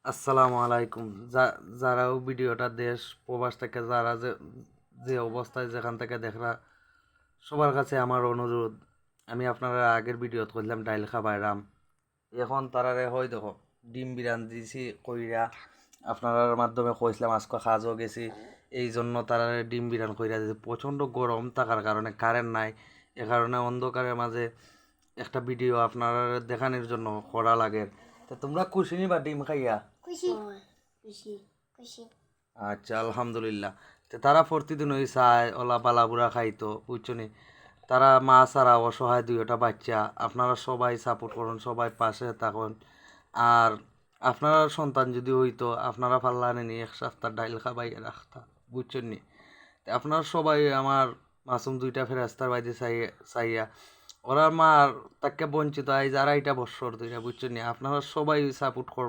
আসসালামু আলাইকুম। যারাও ভিডিওটা দেশ প্রবাস থেকে যারা যে যে অবস্থায় যেখান থেকে দেখরা সবার কাছে আমার অনুরোধ, আমি আপনারা আগের ভিডিওত করলাম ডাইল খাবাইরাম, এখন তারারে হয় দেখো ডিম বিরান দিছি কইরা আপনার মাধ্যমে কইছিলাম আজকে কাজও গেছি, এই জন্য তারারে ডিম বিরান কইরা দিয়েছে। প্রচণ্ড গরম থাকার কারণে কারেন্ট নাই, এ কারণে অন্ধকারের মাঝে একটা ভিডিও আপনার দেখানোর জন্য করা লাগে। তো তোমরা খুশি নিবা ডিম খাইয়া? খুশি খুশি খুশি। আচ্ছা, আলহামদুলিল্লাহ। তো তারা প্রতিদিন ওই চায় ওলা বালাবুড়া খাইতো, বুঝছো নি? তারা মা ছাড়া অসহায় দুইটা বাচ্চা, আপনারা সবাই সাপোর্ট করুন, সবাই পাশে থাকুন। আর আপনার সন্তান যদি হইতো আপনারা পাল্লানে নি এক সপ্তাহ ডাইল খাবাই রাখতা, বুঝছেন নি? তো আপনারা সবাই আমার মাসুম দুইটা ফেরাস্তার বাইরে চাইয়া ওরা মার তাকে বঞ্চিত আজ আড়াইটা বছর ধরে, বুঝছেন নি? আপনারা সবাই সাপোর্ট করবেন।